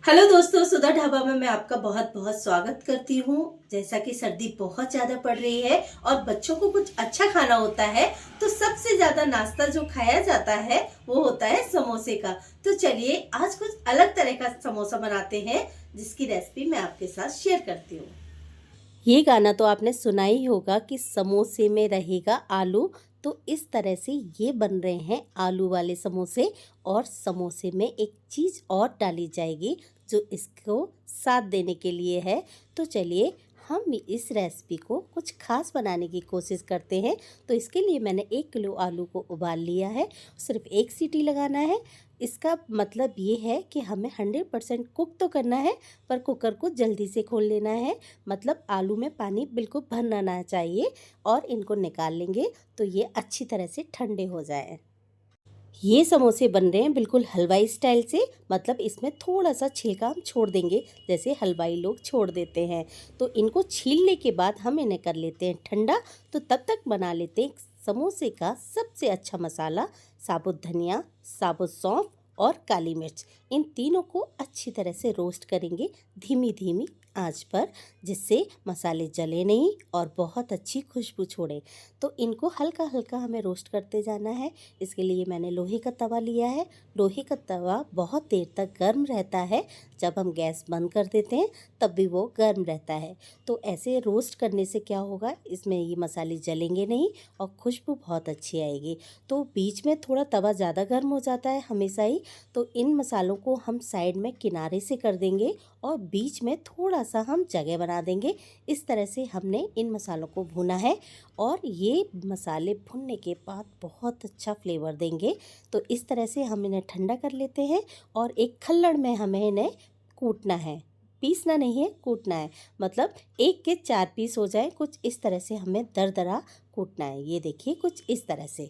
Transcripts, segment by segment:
Hello दोस्तों, सुधा ढाबा में मैं आपका बहुत बहुत स्वागत करती हूँ। जैसा कि सर्दी बहुत ज़्यादा पड़ रही है और बच्चों को कुछ अच्छा खाना होता है, तो सबसे ज़्यादा नाश्ता जो खाया जाता है वो होता है समोसे का। तो चलिए आज कुछ अलग तरह का समोसा बनाते हैं, जिसकी रेसिपी मैं आपके साथ शेयर करती हूँ। ये गाना तो आपने सुना ही होगा कि समोसे में रहेगा आलू। तो इस तरह से ये बन रहे हैं आलू वाले समोसे, और समोसे में एक चीज़ और डाली जाएगी जो इसको साथ देने के लिए है। तो चलिए हम इस रेसिपी को कुछ खास बनाने की कोशिश करते हैं। तो इसके लिए मैंने 1 किलो आलू को उबाल लिया है, सिर्फ एक सीटी लगाना है। इसका मतलब ये है कि हमें 100% कुक तो करना है, पर कुकर को जल्दी से खोल लेना है। मतलब आलू में पानी बिल्कुल भरना ना चाहिए, और इनको निकाल लेंगे तो ये अच्छी तरह से ठंडे हो जाएं। ये समोसे बन रहे हैं बिल्कुल हलवाई स्टाइल से, मतलब इसमें थोड़ा सा छिलका हम छोड़ देंगे, जैसे हलवाई लोग छोड़ देते हैं। तो इनको छीलने के बाद हम इन्हें कर लेते हैं ठंडा। तो तब तक बना लेते हैं समोसे का सबसे अच्छा मसाला। साबुत धनिया, साबुत सौंफ और काली मिर्च, इन तीनों को अच्छी तरह से रोस्ट करेंगे धीमी धीमी आंच पर, जिससे मसाले जले नहीं और बहुत अच्छी खुशबू छोड़े। तो इनको हल्का हल्का हमें रोस्ट करते जाना है। इसके लिए मैंने लोहे का तवा लिया है। लोहे का तवा बहुत देर तक गर्म रहता है, जब हम गैस बंद कर देते हैं तब भी वो गर्म रहता है। तो ऐसे रोस्ट करने से क्या होगा, इसमें ये मसाले जलेंगे नहीं और खुशबू बहुत अच्छी आएगी। तो बीच में थोड़ा तवा ज़्यादा गर्म हो जाता है हमेशा ही, तो इन मसालों को हम साइड में किनारे से कर देंगे और बीच में थोड़ा सा हम जगह बना देंगे। इस तरह से हमने इन मसालों को भुना है, और ये मसाले भुनने के बाद बहुत अच्छा फ्लेवर देंगे। तो इस तरह से हम इन्हें ठंडा कर लेते हैं, और एक खल्लड़ में हमें इन्हें कूटना है, पीसना नहीं है, कूटना है। मतलब 1 के 4 पीस हो जाए, कुछ इस तरह से हमें दरदरा कूटना है। ये देखिए कुछ इस तरह से।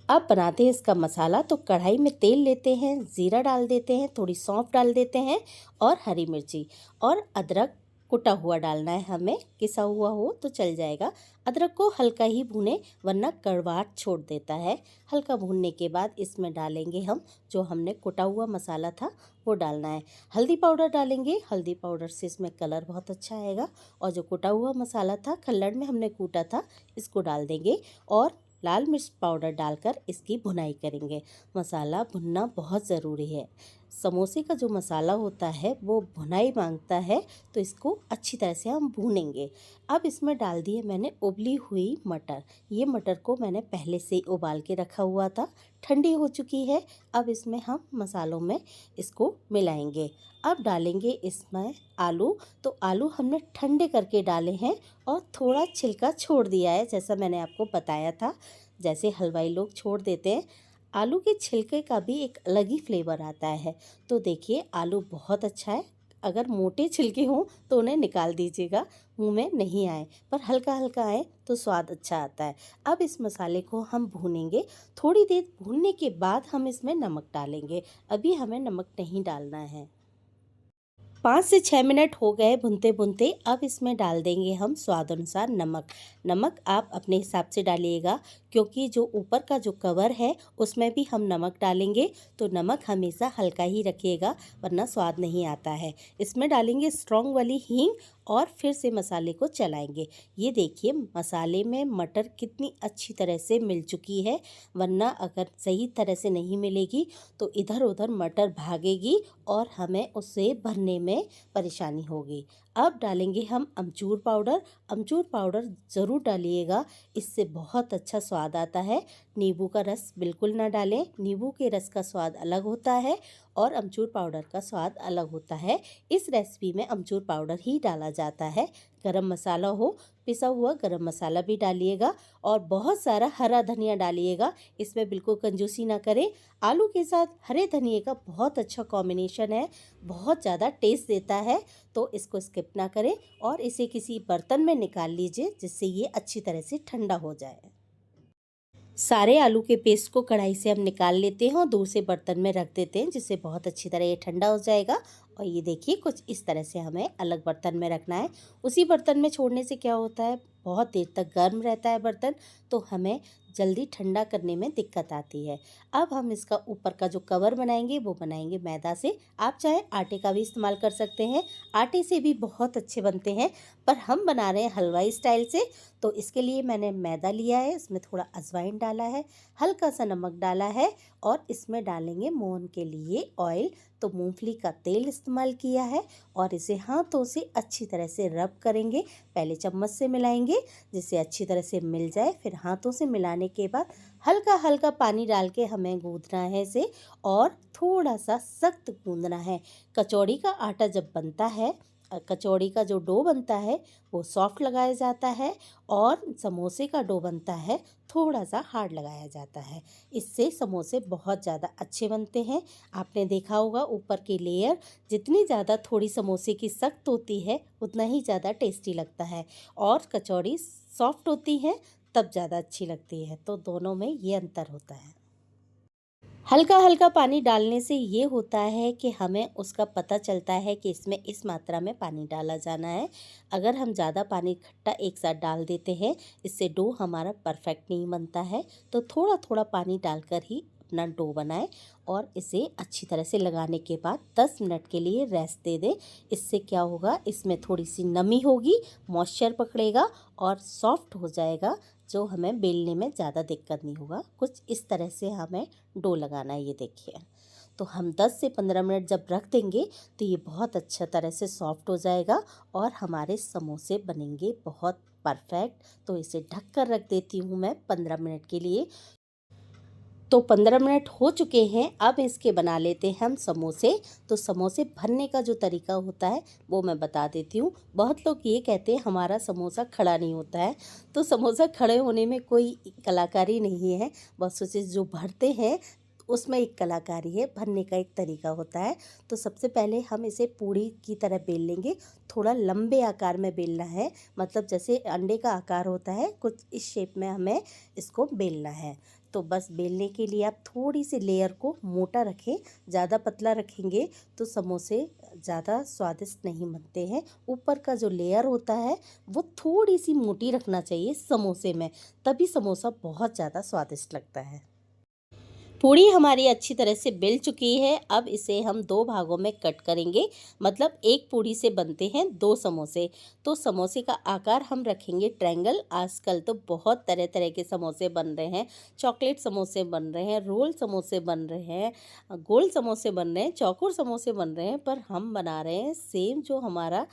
अब बनाते हैं इसका मसाला। तो कढ़ाई में तेल लेते हैं, ज़ीरा डाल देते हैं, थोड़ी सौंफ डाल देते हैं, और हरी मिर्ची और अदरक कुटा हुआ डालना है हमें, किसा हुआ हो तो चल जाएगा। अदरक को हल्का ही भूनें, वरना कड़वाहट छोड़ देता है। हल्का भूनने के बाद इसमें डालेंगे हम जो हमने कुटा हुआ मसाला था, वो डालना है। हल्दी पाउडर डालेंगे, हल्दी पाउडर से इसमें कलर बहुत अच्छा आएगा। और जो कुटा हुआ मसाला था, खल्लड़ में हमने कूटा था, इसको डाल देंगे, और लाल मिर्च पाउडर डालकर इसकी भुनाई करेंगे। मसाला भुनना बहुत ज़रूरी है। समोसे का जो मसाला होता है वो भुनाई मांगता है, तो इसको अच्छी तरह से हम भूनेंगे। अब इसमें डाल दिए मैंने उबली हुई मटर। ये मटर को मैंने पहले से ही उबाल के रखा हुआ था, ठंडी हो चुकी है। अब इसमें हम मसालों में इसको मिलाएंगे। अब डालेंगे इसमें आलू। तो आलू हमने ठंडे करके डाले हैं, और थोड़ा छिलका छोड़ दिया है, जैसा मैंने आपको बताया था, जैसे हलवाई लोग छोड़ देते हैं। आलू के छिलके का भी एक अलग ही फ्लेवर आता है। तो देखिए आलू बहुत अच्छा है। अगर मोटे छिलके हों तो उन्हें निकाल दीजिएगा, मुंह में नहीं आए, पर हल्का हल्का आए तो स्वाद अच्छा आता है। अब इस मसाले को हम भूनेंगे। थोड़ी देर भूनने के बाद हम इसमें नमक डालेंगे। अभी हमें नमक नहीं डालना है। 5 से 6 मिनट हो गए भुनते भुनते। अब इसमें डाल देंगे हम स्वाद अनुसार नमक। नमक आप अपने हिसाब से डालिएगा, क्योंकि जो ऊपर का जो कवर है उसमें भी हम नमक डालेंगे। तो नमक हमेशा हल्का ही रखिएगा, वरना स्वाद नहीं आता है। इसमें डालेंगे स्ट्रॉन्ग वाली हींग, और फिर से मसाले को चलाएंगे। ये देखिए मसाले में मटर कितनी अच्छी तरह से मिल चुकी है, वरना अगर सही तरह से नहीं मिलेगी तो इधर उधर मटर भागेगी और हमें उससे भरने में परेशानी होगी। अब डालेंगे हम अमचूर पाउडर। अमचूर पाउडर ज़रूर डालिएगा, इससे बहुत अच्छा स्वाद आता है। नींबू का रस बिल्कुल ना डालें, नींबू के रस का स्वाद अलग होता है और अमचूर पाउडर का स्वाद अलग होता है। इस रेसिपी में अमचूर पाउडर ही डाला जाता है। गरम मसाला हो, पिसा हुआ गरम मसाला भी डालिएगा, और बहुत सारा हरा धनिया डालिएगा। इसमें बिल्कुल कंजूसी ना करें। आलू के साथ हरे धनिए का बहुत अच्छा कॉम्बिनेशन है, बहुत ज़्यादा टेस्ट देता है। तो इसको स्किप ना करें, और इसे किसी बर्तन में निकाल लीजिए, जिससे ये अच्छी तरह से ठंडा हो जाए। सारे आलू के पेस्ट को कढ़ाई से हम निकाल लेते हैं और दूसरे बर्तन में रख देते हैं, जिससे बहुत अच्छी तरह ये ठंडा हो जाएगा। और ये देखिए कुछ इस तरह से हमें अलग बर्तन में रखना है। उसी बर्तन में छोड़ने से क्या होता है, बहुत देर तक गर्म रहता है बर्तन, तो हमें जल्दी ठंडा करने में दिक्कत आती है। अब हम इसका ऊपर का जो कवर बनाएंगे वो बनाएंगे मैदा से। आप चाहे आटे का भी इस्तेमाल कर सकते हैं, आटे से भी बहुत अच्छे बनते हैं, पर हम बना रहे हैं हलवाई स्टाइल से। तो इसके लिए मैंने मैदा लिया है, इसमें थोड़ा अजवाइन डाला है, हल्का सा नमक डाला है और इसमें डालेंगे मोहन के लिए ऑयल। तो मूंगफली का तेल इस्तेमाल किया है और इसे हाथों से अच्छी तरह से रब करेंगे। पहले चम्मच से मिलाएंगे जिससे अच्छी तरह से मिल जाए, फिर हाथों से मिलाने के बाद हल्का हल्का पानी डाल के हमें गूंदना है इसे, और थोड़ा सा सख्त गूंदना है। कचौड़ी का आटा जब बनता है, कचौड़ी का जो डो बनता है वो सॉफ्ट लगाया जाता है, और समोसे का डो बनता है थोड़ा सा हार्ड लगाया जाता है। इससे समोसे बहुत ज़्यादा अच्छे बनते हैं। आपने देखा होगा ऊपर की लेयर जितनी ज़्यादा थोड़ी समोसे की सख्त होती है उतना ही ज़्यादा टेस्टी लगता है, और कचौड़ी सॉफ्ट होती है तब ज़्यादा अच्छी लगती है। तो दोनों में ये अंतर होता है। हल्का हल्का पानी डालने से ये होता है कि हमें उसका पता चलता है कि इसमें इस मात्रा में पानी डाला जाना है। अगर हम ज़्यादा पानी इकट्ठा एक साथ डाल देते हैं, इससे डो हमारा परफेक्ट नहीं बनता है। तो थोड़ा थोड़ा पानी डालकर ही अपना डो बनाएं और इसे अच्छी तरह से लगाने के बाद 10 मिनट के लिए रेस्ट दे दें। इससे क्या होगा, इसमें थोड़ी सी नमी होगी, मॉइस्चर पकड़ेगा और सॉफ्ट हो जाएगा, जो हमें बेलने में ज़्यादा दिक्कत नहीं होगा। कुछ इस तरह से हमें डो लगाना है। ये देखिए, तो हम 10 से 15 मिनट जब रख देंगे तो ये बहुत अच्छा तरह से सॉफ्ट हो जाएगा और हमारे समोसे बनेंगे बहुत परफेक्ट। तो इसे ढक कर रख देती हूँ मैं 15 मिनट के लिए। तो 15 मिनट हो चुके हैं, अब इसके बना लेते हैं हम समोसे। तो समोसे भरने का जो तरीका होता है वो मैं बता देती हूँ। बहुत लोग ये कहते हैं हमारा समोसा खड़ा नहीं होता है, तो समोसा खड़े होने में कोई कलाकारी नहीं है, बस उसे जो भरते हैं उसमें एक कलाकारी है, भरने का एक तरीका होता है। तो सबसे पहले हम इसे पूड़ी की तरह बेल लेंगे। थोड़ा लंबे आकार में बेलना है, मतलब जैसे अंडे का आकार होता है कुछ इस शेप में हमें इसको बेलना है। तो बस बेलने के लिए आप थोड़ी सी लेयर को मोटा रखें, ज़्यादा पतला रखेंगे तो समोसे ज़्यादा स्वादिष्ट नहीं बनते हैं। ऊपर का जो लेयर होता है वो थोड़ी सी मोटी रखना चाहिए समोसे में, तभी समोसा बहुत ज़्यादा स्वादिष्ट लगता है। पूड़ी हमारी अच्छी तरह से बेल चुकी है। अब इसे हम 2 भागों में कट करेंगे, मतलब एक पूड़ी से बनते हैं 2 समोसे। तो समोसे का आकार हम रखेंगे ट्रायंगल। आजकल तो बहुत तरह तरह के समोसे बन रहे हैं, चॉकलेट समोसे बन रहे हैं, रोल समोसे बन रहे हैं, गोल समोसे बन रहे हैं, चौकोर समोसे बन रहे हैं, पर हम बना रहे हैं सेम जो हमारा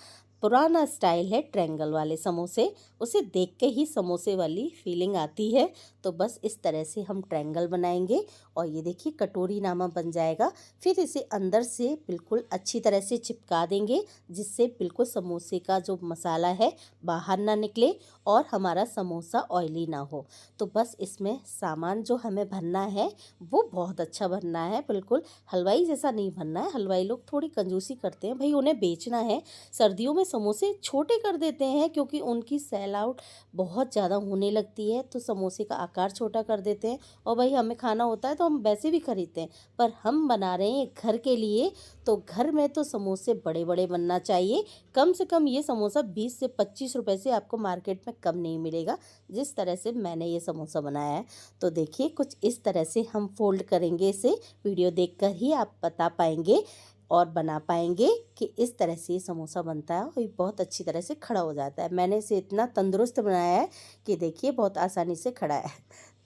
पुराना स्टाइल है ट्रायंगल वाले समोसे। उसे देख के ही समोसे वाली फीलिंग आती है। तो बस इस तरह से हम ट्रायंगल बनाएंगे और ये देखिए कटोरी नामा बन जाएगा। फिर इसे अंदर से बिल्कुल अच्छी तरह से चिपका देंगे, जिससे बिल्कुल समोसे का जो मसाला है बाहर ना निकले और हमारा समोसा ऑयली ना हो। तो बस इसमें सामान जो हमें भरना है वो बहुत अच्छा भरना है, बिल्कुल हलवाई जैसा नहीं भरना है। हलवाई लोग थोड़ी कंजूसी करते हैं, भाई उन्हें बेचना है। सर्दियों में समोसे छोटे कर देते हैं क्योंकि उनकी सेल आउट बहुत ज़्यादा होने लगती है, तो समोसे का आकार छोटा कर देते हैं। और भाई हमें खाना होता है तो हम वैसे भी खरीदते हैं, पर हम बना रहे हैं घर के लिए, तो घर में तो समोसे बड़े बड़े बनना चाहिए। कम से कम ये समोसा 20 से 25 रुपए से आपको मार्केट में कम नहीं मिलेगा, जिस तरह से मैंने ये समोसा बनाया है। तो देखिए कुछ इस तरह से हम फोल्ड करेंगे इसे, वीडियो देखकर ही आप बता पाएंगे और बना पाएंगे कि इस तरह से ये समोसा बनता है और ये बहुत अच्छी तरह से खड़ा हो जाता है। मैंने इसे इतना तंदुरुस्त बनाया है कि देखिए बहुत आसानी से खड़ा है।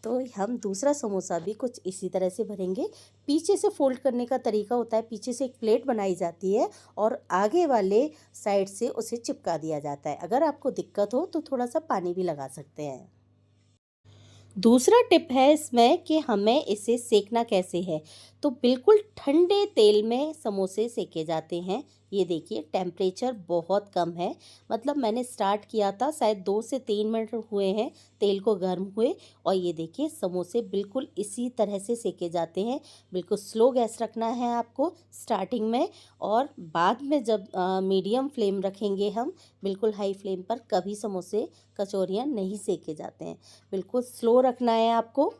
तो हम दूसरा समोसा भी कुछ इसी तरह से भरेंगे। पीछे से फोल्ड करने का तरीका होता है, पीछे से एक प्लेट बनाई जाती है और आगे वाले साइड से उसे चिपका दिया जाता है। अगर आपको दिक्कत हो तो थोड़ा सा पानी भी लगा सकते हैं। दूसरा टिप है इसमें कि हमें इसे सेकना कैसे है। तो बिल्कुल ठंडे तेल में समोसे सेके जाते हैं। ये देखिए टेम्परेचर बहुत कम है, मतलब मैंने स्टार्ट किया था शायद 2 से 3 मिनट हुए हैं तेल को गर्म हुए, और ये देखिए समोसे बिल्कुल इसी तरह से सेके जाते हैं। बिल्कुल स्लो गैस रखना है आपको स्टार्टिंग में, और बाद में जब मीडियम फ्लेम रखेंगे हम, बिल्कुल हाई फ्लेम पर कभी समोसे कचौरियाँ नहीं सेके जाते हैं। बिल्कुल स्लो रखना है आपको।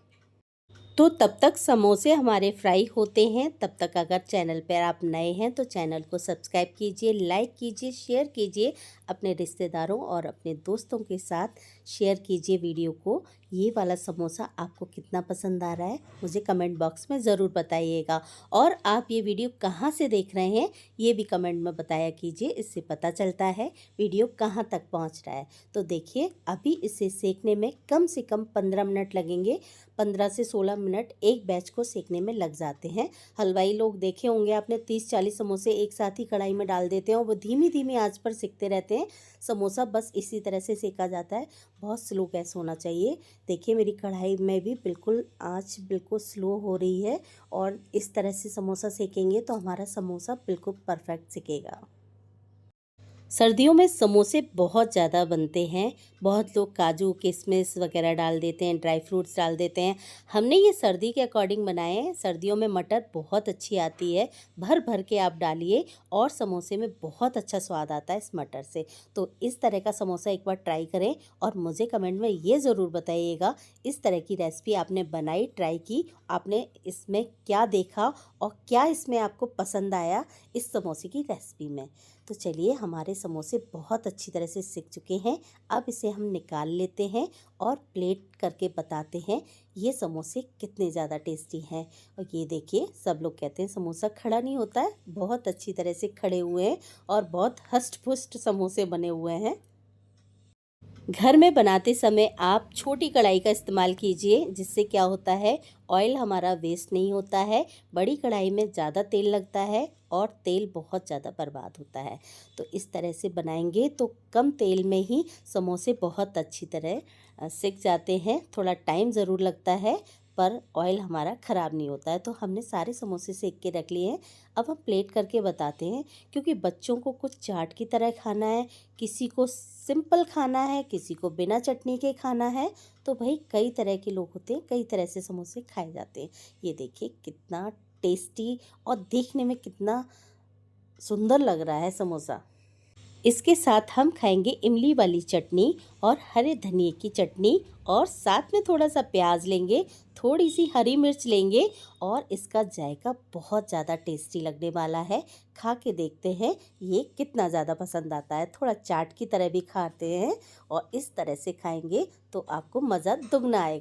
तो तब तक समोसे हमारे फ्राई होते हैं। तब तक अगर चैनल पर आप नए हैं तो चैनल को सब्सक्राइब कीजिए, लाइक कीजिए, शेयर कीजिए, अपने रिश्तेदारों और अपने दोस्तों के साथ शेयर कीजिए वीडियो को। ये वाला समोसा आपको कितना पसंद आ रहा है मुझे कमेंट बॉक्स में ज़रूर बताइएगा। और आप ये वीडियो कहाँ से देख रहे हैं ये भी कमेंट में बताया कीजिए, इससे पता चलता है वीडियो कहाँ तक पहुँच रहा है। तो देखिए अभी इसे सेकने में कम से कम 15 मिनट लगेंगे। 15 से 16 मिनट एक बैच को सेकने में लग जाते हैं। हलवाई लोग देखे होंगे आपने 30-40 समोसे एक साथ ही कढ़ाई में डाल देते हैं और वो धीमी धीमी आंच पर सेकते रहते हैं। समोसा बस इसी तरह से सेका जाता है, बहुत स्लो गैस होना चाहिए। देखिए मेरी कढ़ाई में भी बिल्कुल आंच बिल्कुल स्लो हो रही है और इस तरह से समोसा सेकेंगे तो हमारा समोसा बिल्कुल परफेक्ट सेकेगा। सर्दियों में समोसे बहुत ज़्यादा बनते हैं। बहुत लोग काजू किशमिश वगैरह डाल देते हैं, ड्राई फ्रूट्स डाल देते हैं। हमने ये सर्दी के अकॉर्डिंग बनाए हैं। सर्दियों में मटर बहुत अच्छी आती है, भर भर के आप डालिए और समोसे में बहुत अच्छा स्वाद आता है इस मटर से। तो इस तरह का समोसा एक बार ट्राई करें और मुझे कमेंट में ये ज़रूर बताइएगा इस तरह की रेसिपी आपने बनाई, ट्राई की, आपने इसमें क्या देखा और क्या इसमें आपको पसंद आया इस समोसे की रेसिपी में। तो चलिए हमारे समोसे बहुत अच्छी तरह से सिक चुके हैं। अब इसे हम निकाल लेते हैं और प्लेट करके बताते हैं ये समोसे कितने ज़्यादा टेस्टी हैं। और ये देखिए सब लोग कहते हैं समोसा खड़ा नहीं होता है, बहुत अच्छी तरह से खड़े हुए हैं और बहुत हष्ट-पुष्ट समोसे बने हुए हैं। घर में बनाते समय आप छोटी कढ़ाई का इस्तेमाल कीजिए, जिससे क्या होता है ऑयल हमारा वेस्ट नहीं होता है। बड़ी कढ़ाई में ज़्यादा तेल लगता है और तेल बहुत ज़्यादा बर्बाद होता है। तो इस तरह से बनाएंगे तो कम तेल में ही समोसे बहुत अच्छी तरह सिक जाते हैं। थोड़ा टाइम ज़रूर लगता है पर ऑयल हमारा ख़राब नहीं होता है। तो हमने सारे समोसे सेक के रख लिए हैं। अब हम प्लेट करके बताते हैं, क्योंकि बच्चों को कुछ चाट की तरह खाना है, किसी को सिंपल खाना है, किसी को बिना चटनी के खाना है। तो भाई कई तरह के लोग होते हैं, कई तरह से समोसे खाए जाते हैं। ये देखिए कितना टेस्टी और देखने में कितना सुंदर लग रहा है समोसा। इसके साथ हम खाएंगे इमली वाली चटनी और हरे धनिए की चटनी और साथ में थोड़ा सा प्याज लेंगे, थोड़ी सी हरी मिर्च लेंगे और इसका जायका बहुत ज़्यादा टेस्टी लगने वाला है। खा के देखते हैं ये कितना ज़्यादा पसंद आता है। थोड़ा चाट की तरह भी खाते हैं और इस तरह से खाएंगे तो आपको मज़ा दुगना आएगा।